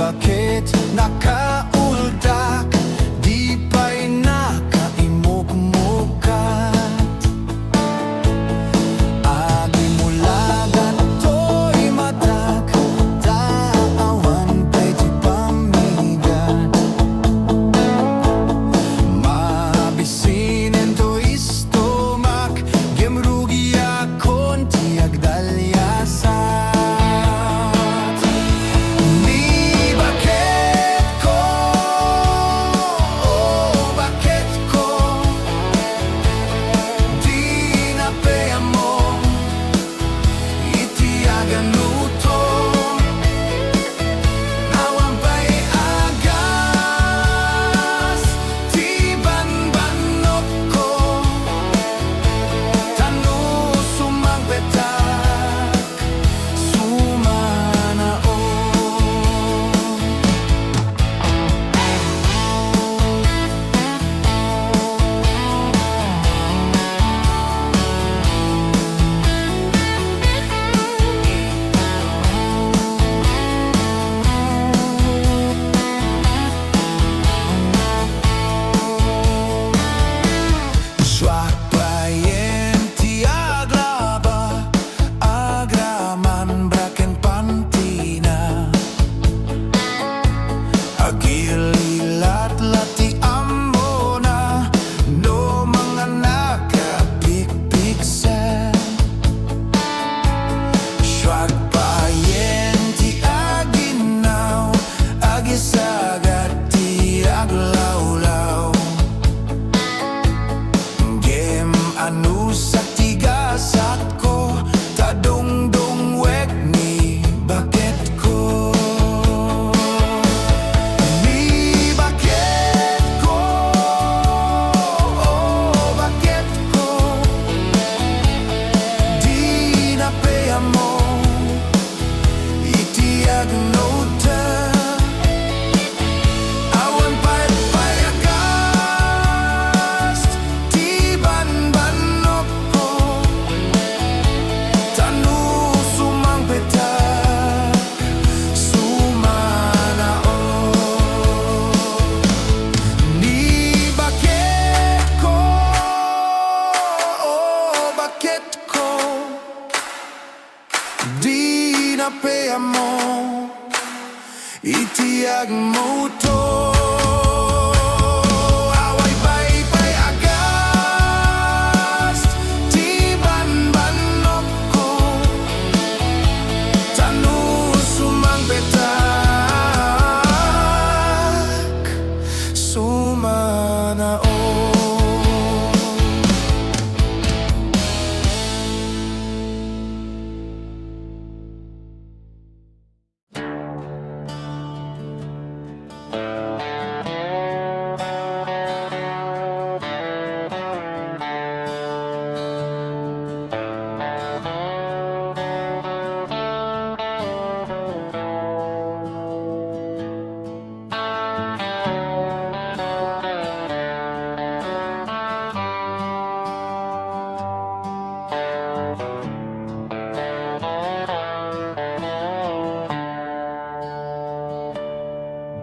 bakit nakauldak, di pa'y nakaimugmukat. Agi mulagan to'y matak, taawan pa'y di pamigat. Mabisinin to'y stomak, gemrugi akon tiag dalyasat. Di na pe mo, itiag mo to. Away pay agas, ti banbanok ko, tanu sumang petak, sumanao.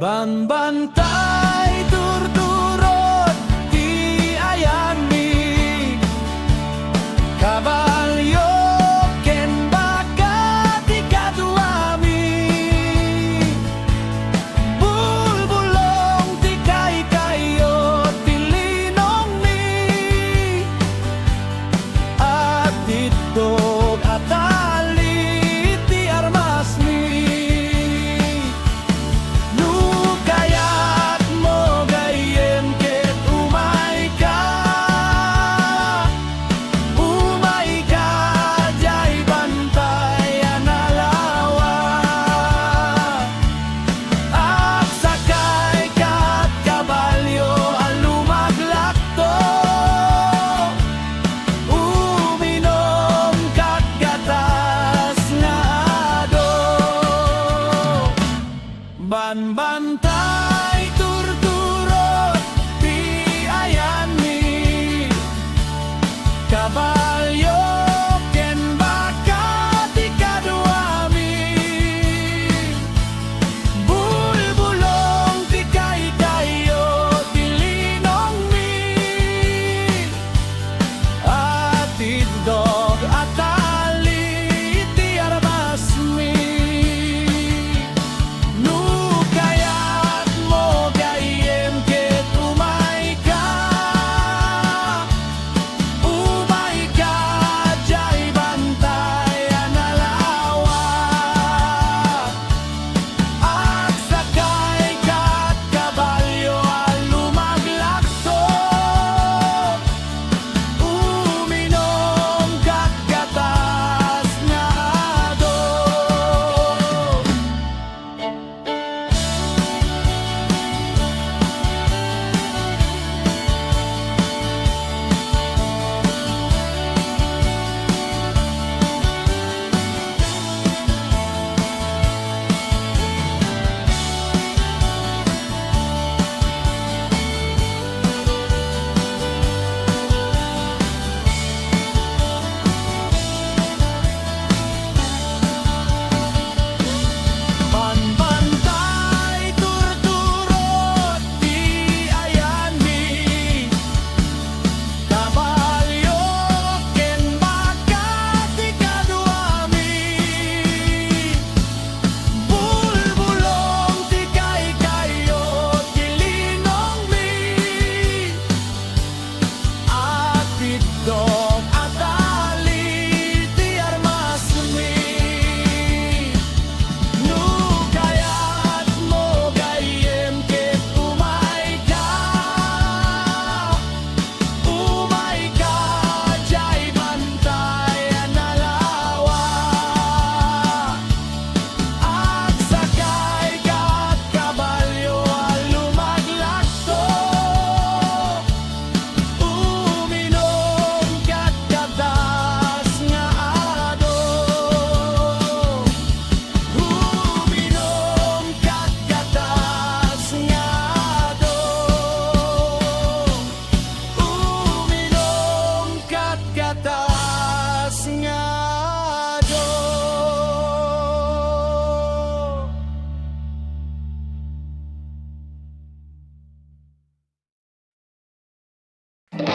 Banbantay turturot di ayami, kabalyo ken baka di kaduami, bulbulong di kayo tilinong ni, at ditog atali ti armas mi. Banbantay turturot di ayami, kabalyo ken baka di kaduami, bulbulong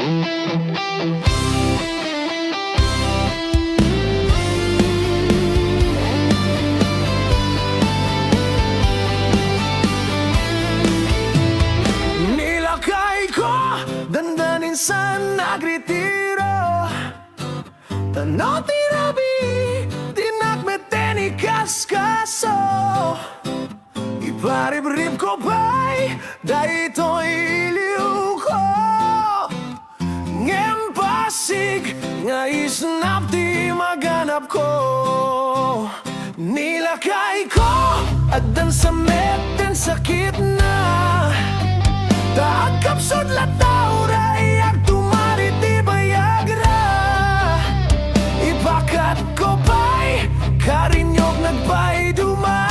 Nilakay ko, dandanin sa nagretiro. Tanaw tirabi, dinakmeten ikaskaso. Iparib-rib ko pa'y, dahito'y iliw ko. Ngempasig, nga isnap di maganap ko. Nilakay ko, adan sa meten sakit na. Takapsod lataw rayak tumari di bayagra. Ipakat ko pa'y karinyog nagpa'y duma.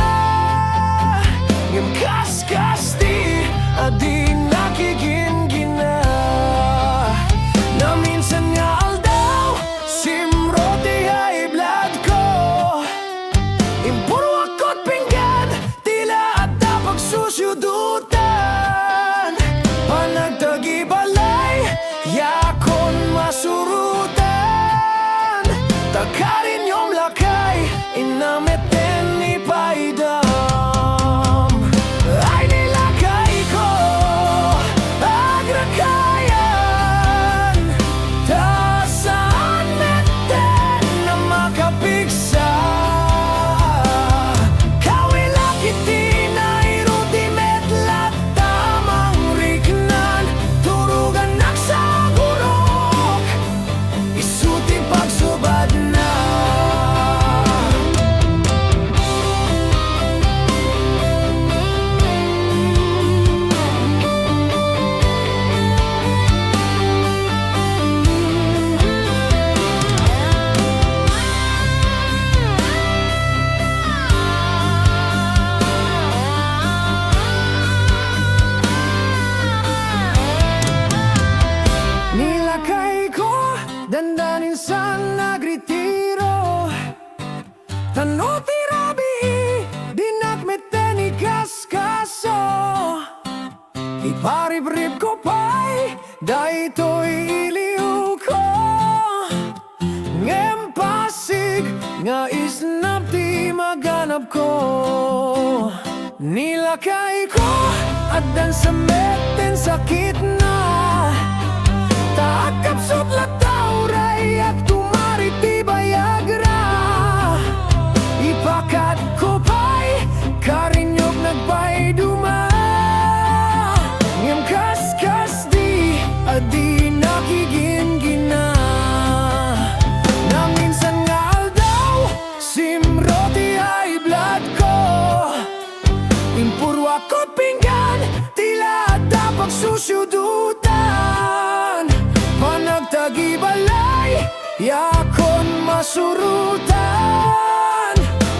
Ngem kaskas di adi nakigingina. Na minsan nga aldaw simro di ay blood ko. Impuro ako't pinggan tila at pagsusyudutan. Panagtagibalay yakon masurutan. Takarin yung lakay inameten ni paidam. Ay nilakay ko agrakayan. Ta saan meten na makapigsa. Kawilakiti na iruti medlat tamang riknan. Turugan naksagurok isuti pagsubad na. Nilakay ko, dandanin sa nagretiro. Tano tirabi, dinakmeten ikaskaso. Iparib-rib ko pa'y, dahito'y iliw ko. Ngempasig, nga isnap di maganap ko. Nilakay ko, adan sa meten sakit na. Takapsot lataw rayak tumari di bayagra. Ipakat ko pa'y karinyog nagpa'y duma. Ngem kaskas di adi nakigingina. Na minsan nga aldaw simro di ay blood ko. Impuro ako't pinggan tila at pagsusyudutan. Panagtagibalay yakon masurutan.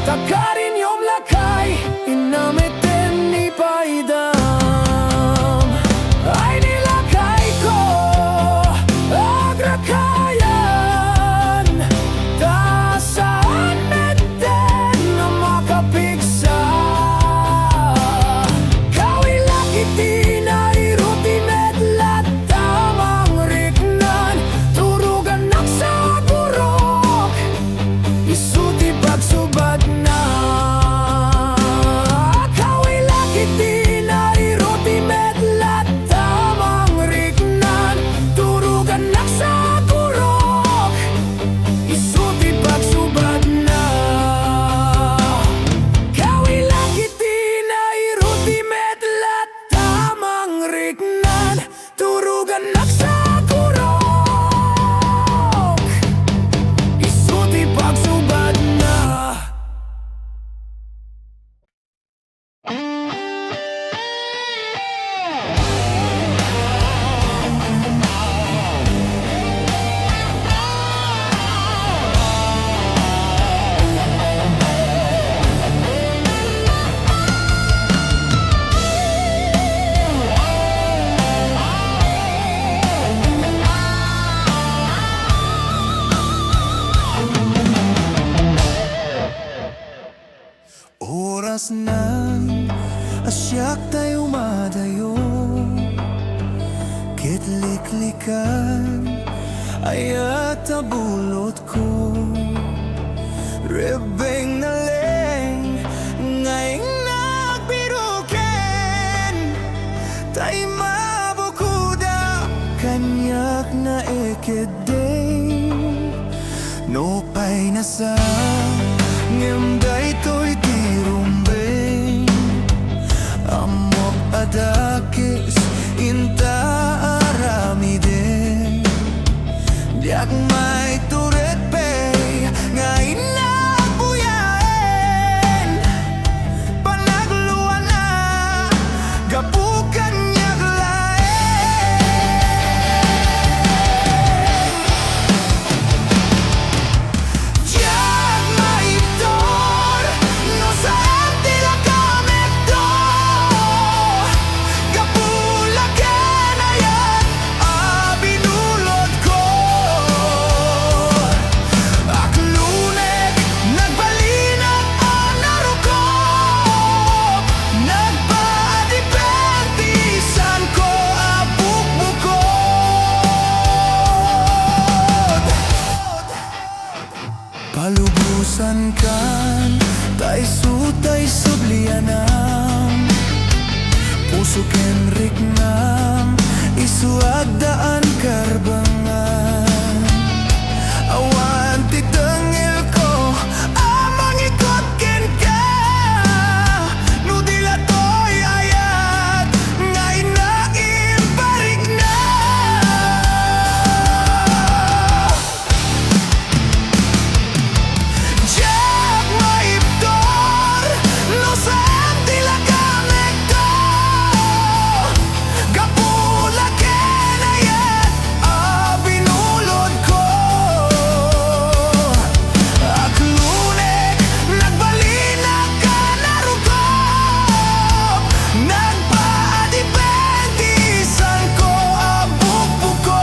Takarin yung lakay inameten ni paidam. Ay nilakay ko agrakayan. Ta saan meten na makapigsa. Kawilakiti na iruti medlat tamang riknan. Turugan naksagurok isuti pagsubad na. Kawilakiti na iruti medlat tamang riknan. Turugan naksagurok isuti pagsubad na. Kawilakiti na iruti medlat tamang riknan. Turugan naksagurok isuti pagsubad na. Oras ng asyak tayo madayo. Ket liklikan ayat tabulot ko rebeng na leng ngayong nagbiruken tay mabukuda kanyak na ekedeng no pay na sa ngemday to'y tirumbeng amok adakis inta aramide diak may turet pay ngayon na buyaen panagluan na gapukan niyak laeng diak maitor no saan tila kamekto gapulaken ayan abinulot ko aklunek nagbalinat ang narukop nagpaadipentisan ko abukbukod palubusan kan tay sutay sublianam puso ken riknam isuagdaan karbangan awan titengil ko amang ikot ken ka no dila to'y ayat ngay na imparik na diak maiptor no saan tila kamekto gapulaken ayat abinulod ko aklunek nagbalina ka narukop nagpaadipentisan ko abukbukod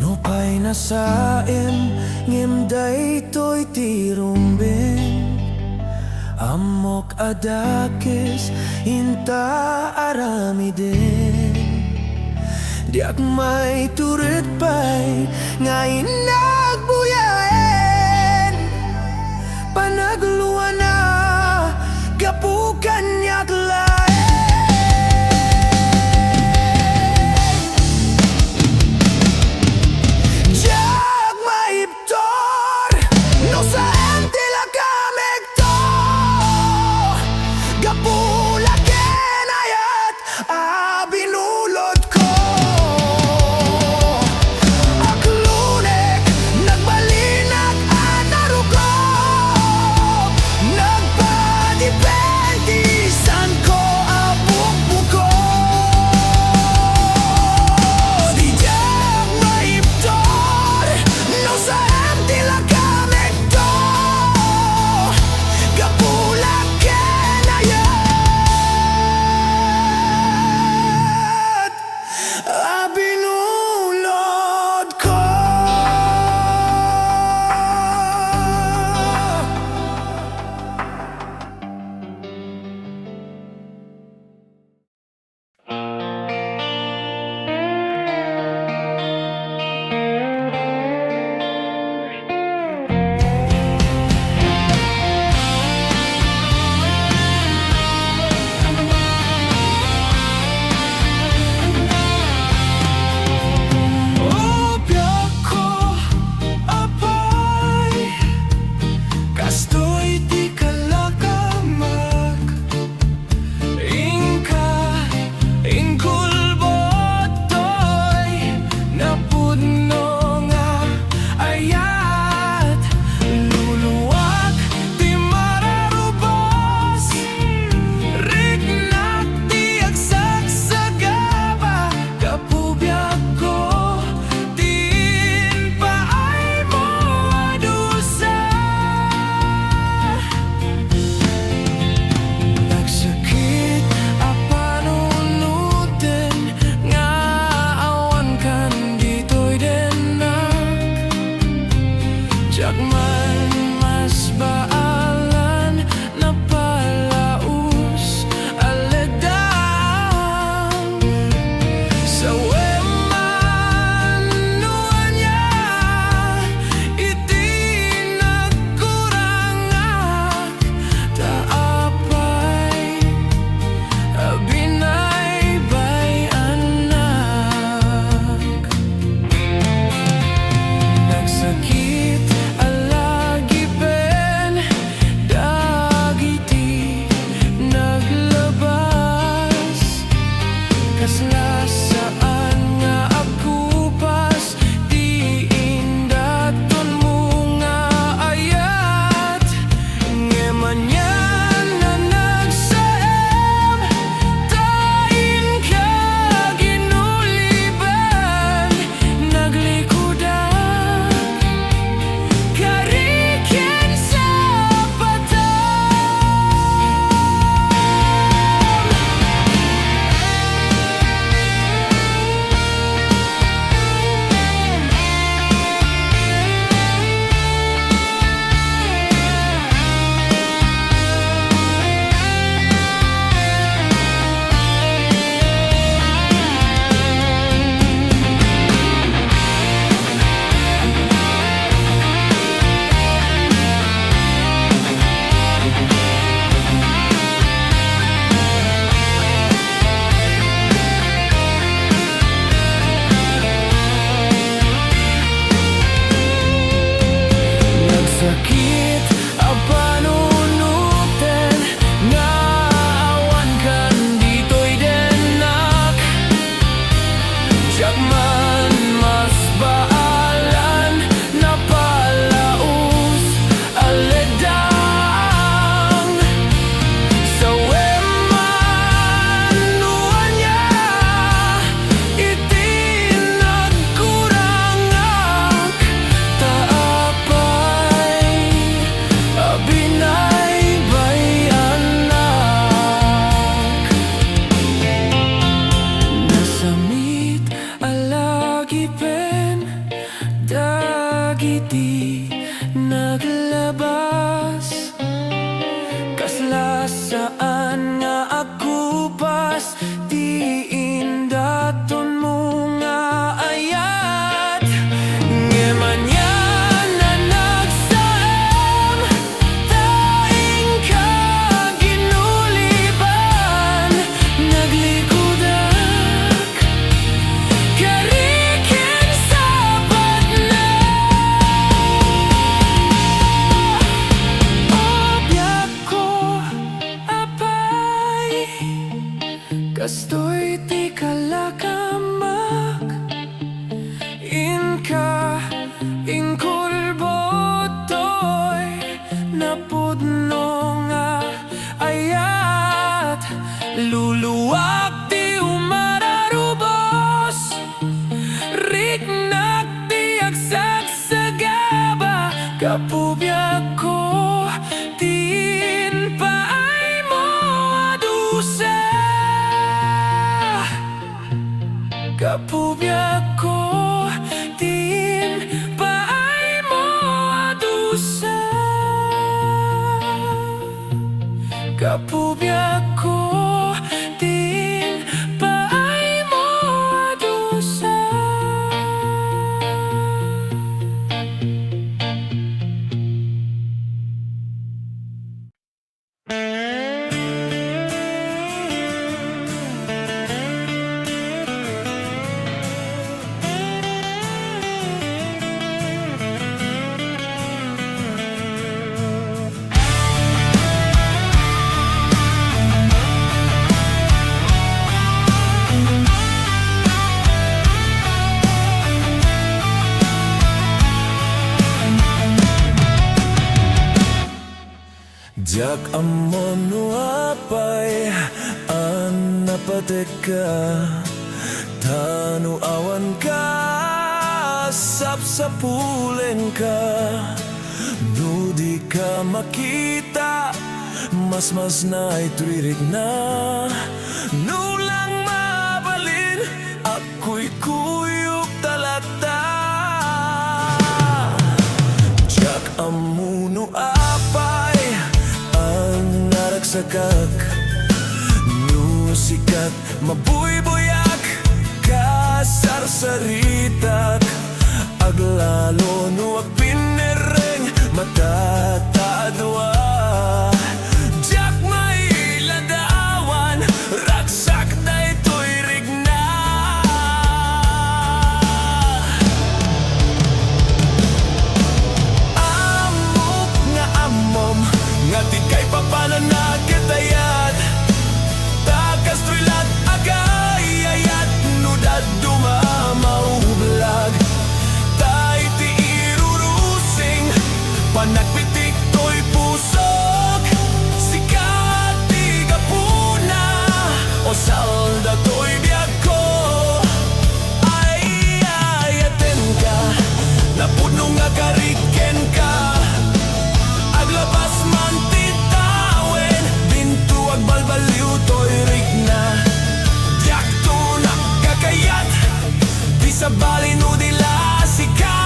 no pay nasaem ngemday to'y tirumbeng amok adakis inta aramiden diak may turet pay ngayon nagbuyaen panagluan na gapukan niyak laeng diak maiptor no saan tila kamekto gapulaken ayat abinulot ko aklunek Kastoy ti kalakamak Inka inkulbotoy Napudno nga ayat Luluwag ti umararubos Riknak ti agsagsagaba Kapubyak ko tin paay mo adusa Kapubyak ko tin paay mo adusa Kapubyak ko tin paay mo adusa Jak amon apay an napateka Tanu awan ka sapsapulen ka Nudi ka makita mas na itwirig na Nulang mabalin ako'y kuyok talata Jak amuno apay nagsakak Nusikat mabuybuyak Kasarsaritak Aglalo nuwag pinereng Matatadwa Jak may ladawan Raksak na ito'y rigna Amok nga amom Nga di kay papananagitayat Takas tuilat agay ayat Nudad dumamauhublag Tay ti irurusing Panagpitik to'y pusok Sikat ti gapuna O salda to'y biyag ko Ay ayaten ka Napudno nga kariken ka Aglabas man titawin Bintuag balbaliw to'y rigna Diyak to nakakayat Di sa balin o dila sika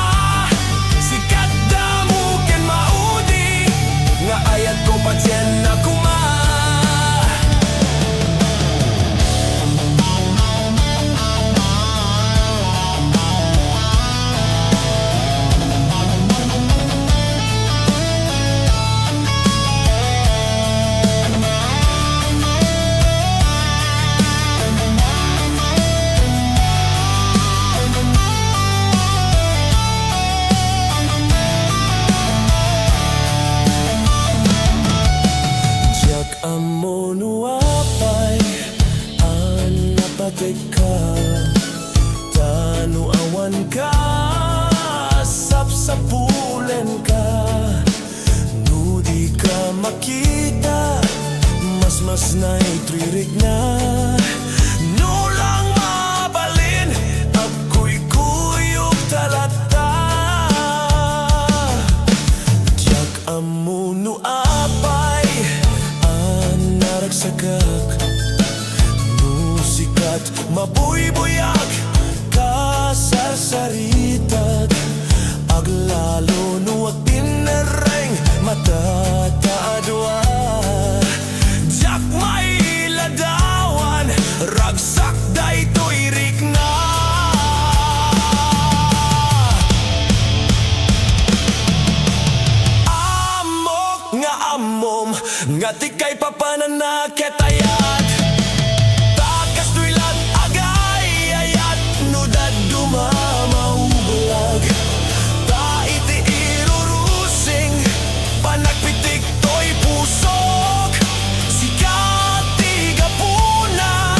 Sikat damo ken maudi Nga ayat ko patsyen na kuma Amono apay an napateka Tanu awan ka sapsapulen ka Nudi ka makita mas na itwirig na Nulang mabalin ako'y kuyok talata Jak amuno apay nagsakak Nusikat mabuybuyak Kasarsaritat Aglalo nuwag pinereng Matatadwa Jak may ladawan Ragsak da ito'y rigna Amok nga amom Nga di kay papananaketayat Takas tuilat agay ayat Nudad dumamaubulag Ta iti irurusing Panagpitik to'y pusok Sikat ti gapuna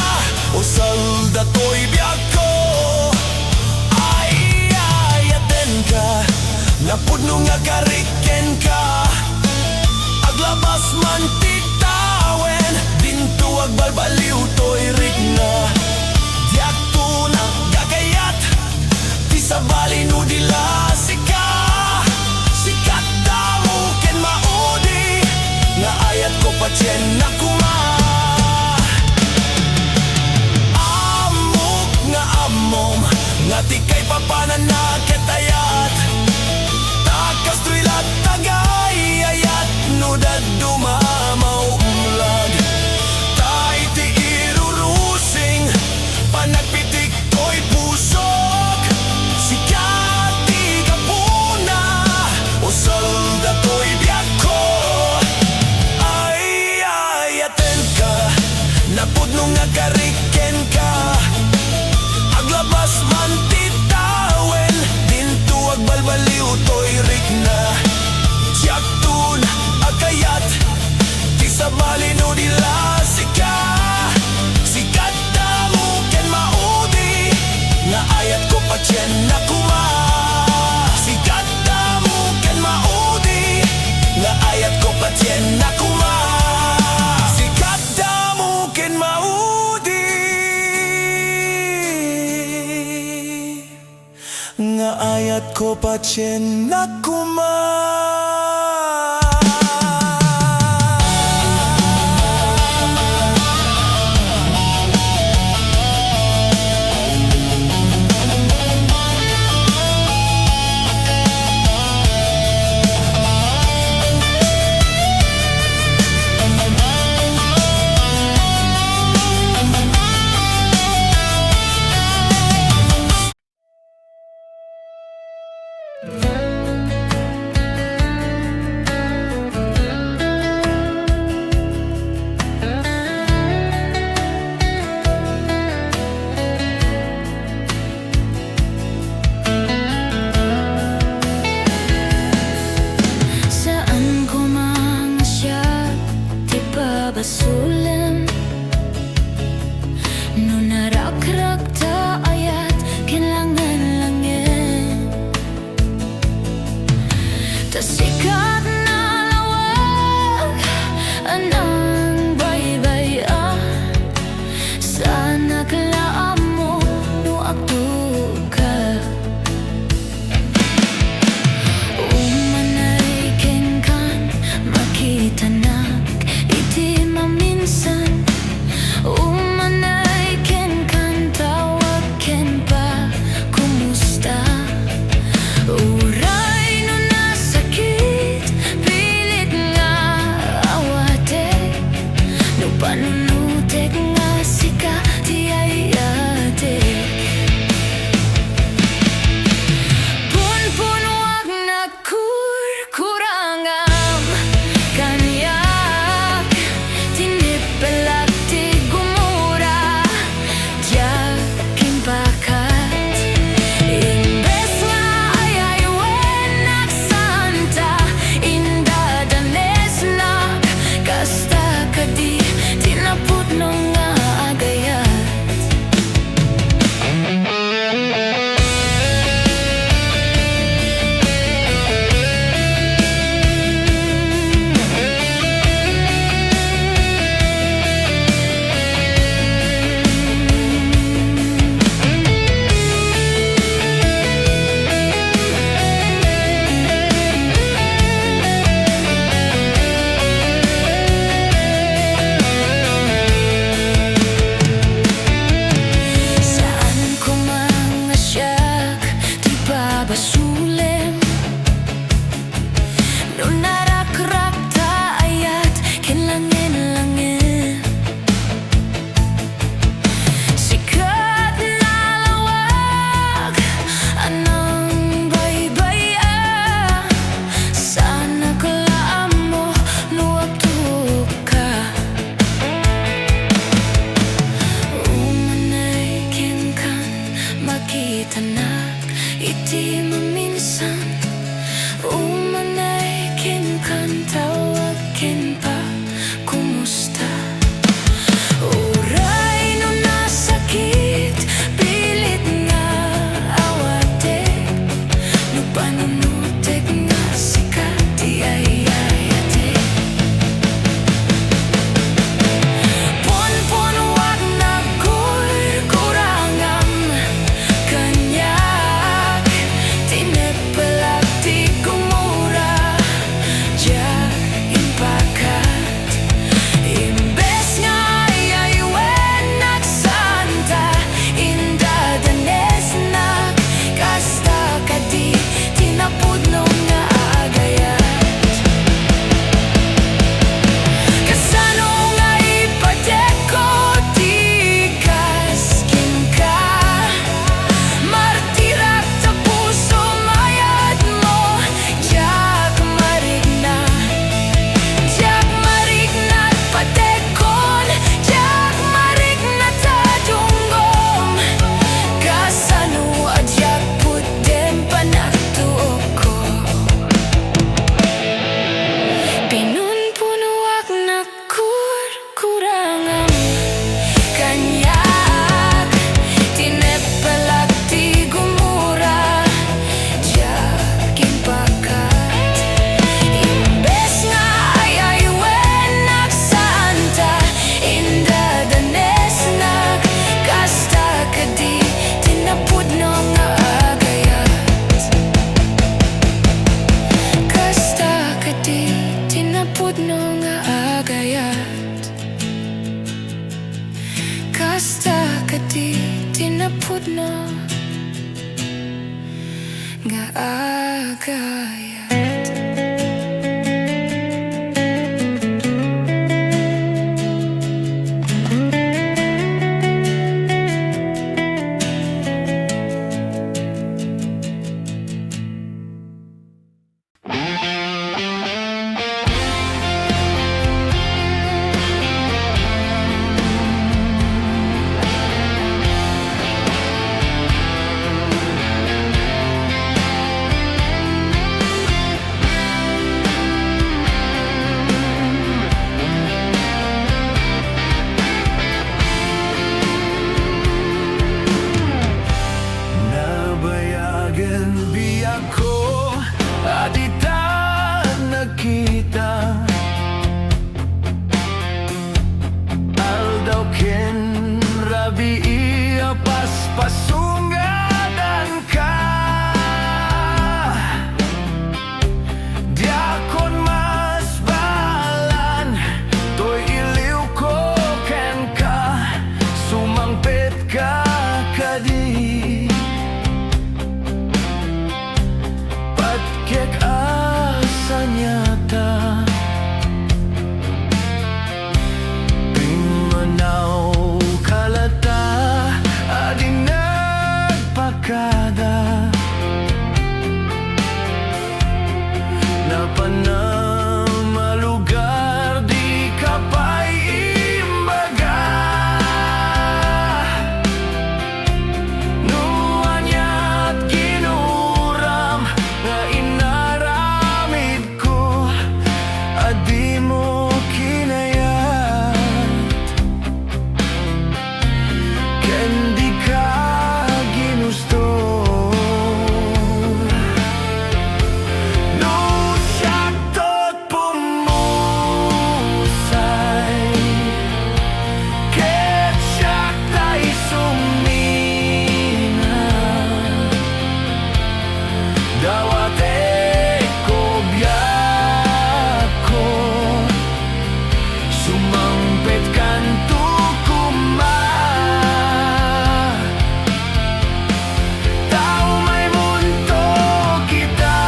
kariken ka. Aglabas man titawen, dintuag balbaliw to'y rik na. Tiyaktun agkayat, di sa malino dila sika. Sikat mo ken maudi, nga ayat ko pa tiyan na kuma. Sikat mo ken maudi, nga ayat ko pa tiyan na kuma. Sikat mo ken maudi, nga ayat ko pa tiyan na kuma. Saan ko mga siya, di ba basulan? No narakrak ta ayat, kailangan langin. Tas sikat na lawag, anang baybaya. Sana kalaan mo, no akto ka. Umanay kengkan, makita nak iti maminsan. Umanay kengkan, tawa pudna gaagayat. Nabayagan biyak ko at ita nakita Aldaw ken rabi iya paspasungadan ka Diakon mas balan to'y iliw ko ken ka Sumangpit ka kadi Patkek asanyata Pimanaw kalata Ading nagpakada Napanamalugar di ka pa'y imbaga Nuanya't ginuram na inaramid ko at di mo kinayat ken di ka ginusto No siyaktot pumusay ket siyak tay sumina Dawate ko biyak ko Sumampit kan tukuma Tao may mundo kita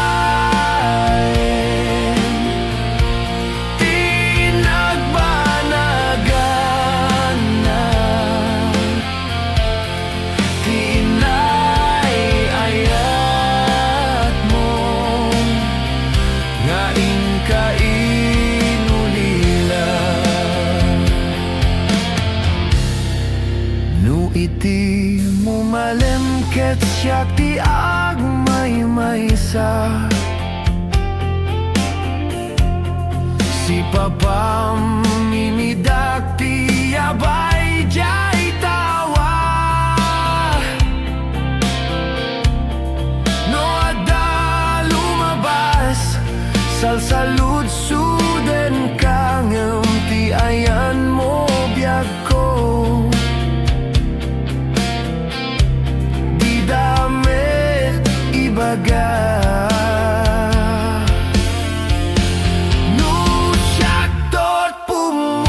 Tinagbanagan na Tinay-ayat mo Nga inkainulila No iti mo malemket siyak ti agmay-maysa Si papam minidak ti abay jay tawa No ada lumabas salsalud suden kangem ti ayan mo biyak ko Di damit ibaga No siyaktot pumusay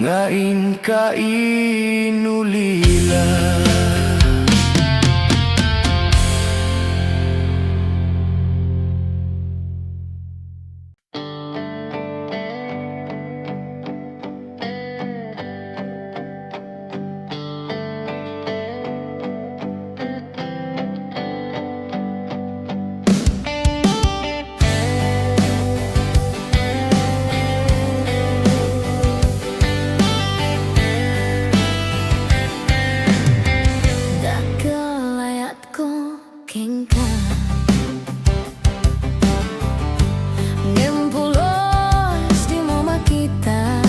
ngain ka inulila. Dakelayat ko kengka ngempulos di mama kita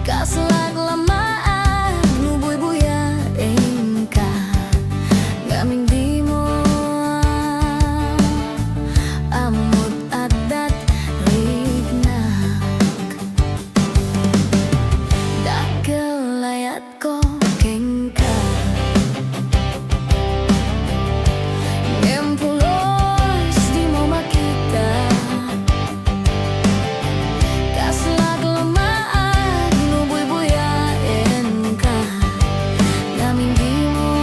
kaslag lamaan nubuy buya engka gaming di mo amut adat rignak dakelayat ko kengka ngempulos di mama kita kaslag lamaan nubuy buya engka gaming di mo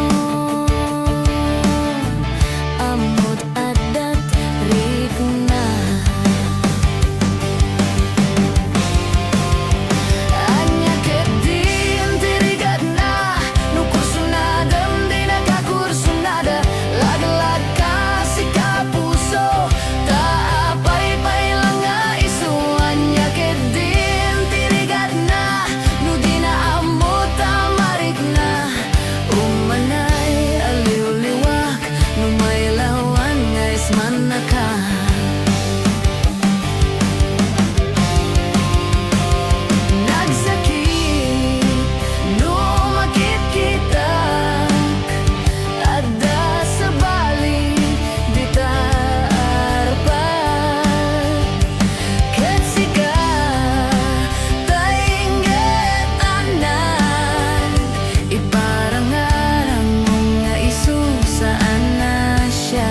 amut adat rignak Anya kedin tirigat na nukur sunadam dina kakur sunada lag-lag kasih kapuso tak apai-pai langa isu anya kedin tirigat na nudina ambut tamarik na umanay aliw-liwak numay lawan ngais manaka nagsakit numakit kita ada sebalik di tarpat ketika tainget tanan iparangarang mga isu saan na siya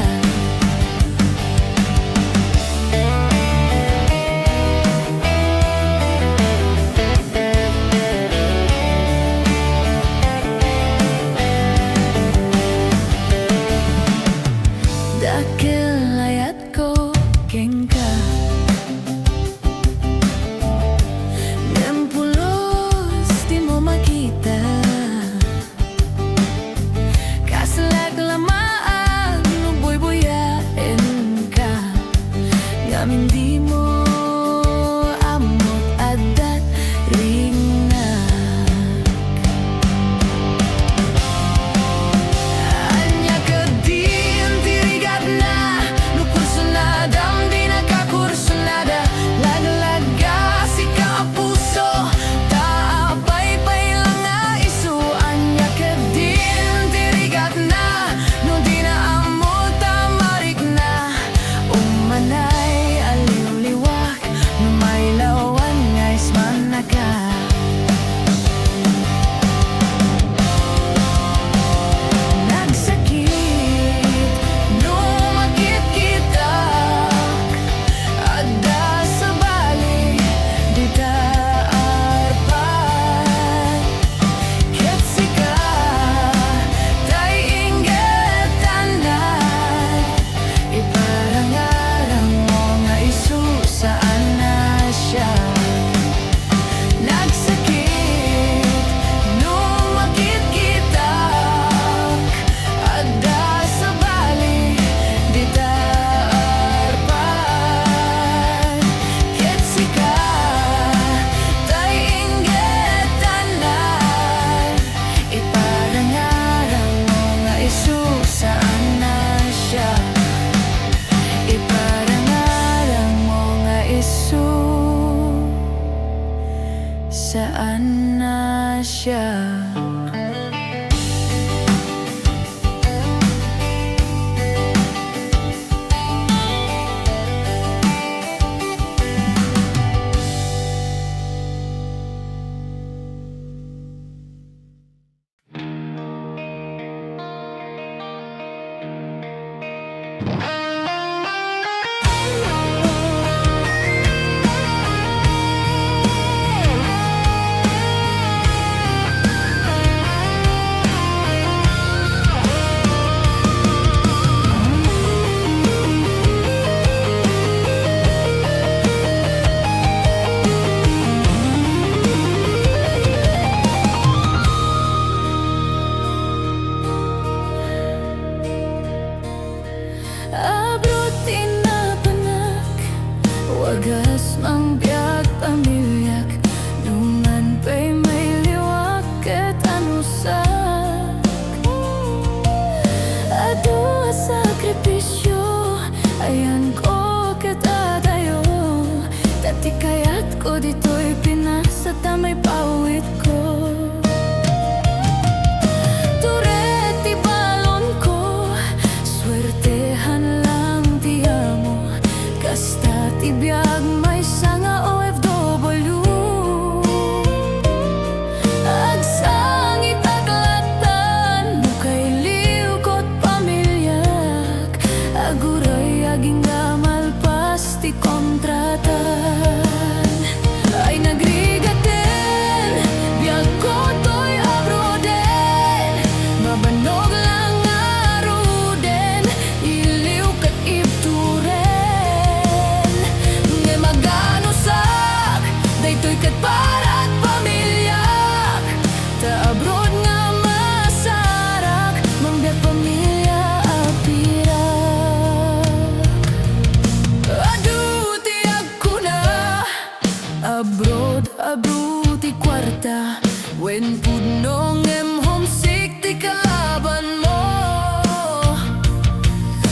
dakelayat ko kengka ngempulos di mama kita kaslag lamaan nubuy buya engka gaming di mo amot adat rignak Anya kedin tirigat na nukur sunadam dina kakur sunada lag-lag kasih kapuso tak apai-pai langa isu anya kedin tirigat na nudina amut tamarik na umanay aliw-liwak numay lawan ngais manaka nagsakit numakit kita ada sebalik di tarpat ketika tainget tanan iparangarang mga isu saan na siya nagsakit numakit kita ada sebalik di tarpat ketika tainget tanan iparangarang mga isu saan na siya iparangarang mga isu saan na siya ibiyag may sanga OFW. Agsangit aglatan, bukay liukot pamilyag, aguray aging gamal pasti kontratan. Ay nagrigaten, biyag ko to'y abroden, mabanog lang aruden, iliw kat ibturen. Ngay maganusak, daytoy kat parat pamilyak, ta abroad nga masarak, mangbiag pamilya apirak. Adu tiyak ko na, abroad ti kwarta, when pudnong homesick ti kalaban mo.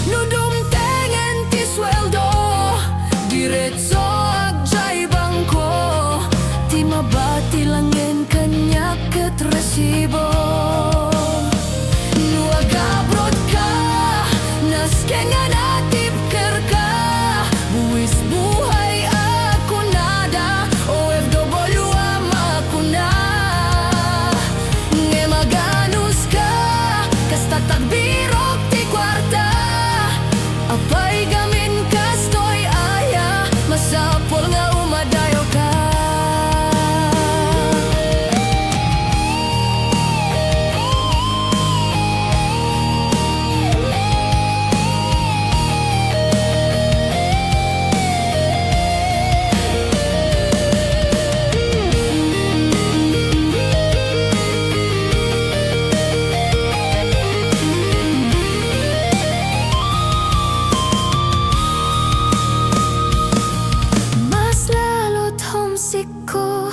Nudumtengen ti sweldo, diretso agjay bangko, ti mabati langin kanyak ket resibo. Nuag abroad ka, naskengan atip kerka, buwis buhay ako nada, OFW ako na. Nge maganus ka, kasta tagbirok ti kwarta, apay gamin kastoy aya, masapol nga umadayo ka. Mas lalot homesick ko,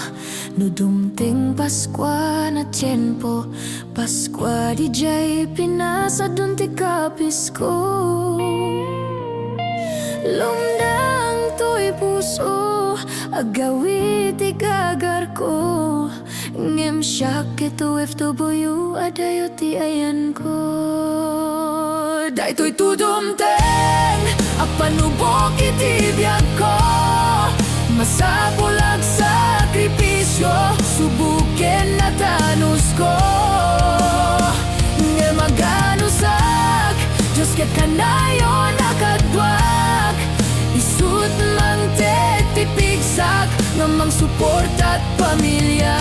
nudumting Paskwa na tiyempo, Paskwa di jay pinasa dun ti kapis ko. Lumdang to'y puso, agawi ti gagar ko, ngem siyak ito OFW, adayo ti ayan ko. Daytoy tudumteng, apanubok iti biyag ko, masapulag sakripisyo, subukin na tanus ko. Nge maganusak, Diyos ket kanayon nakadwak, isut mang te tipigsak, ngamang support at pamilya.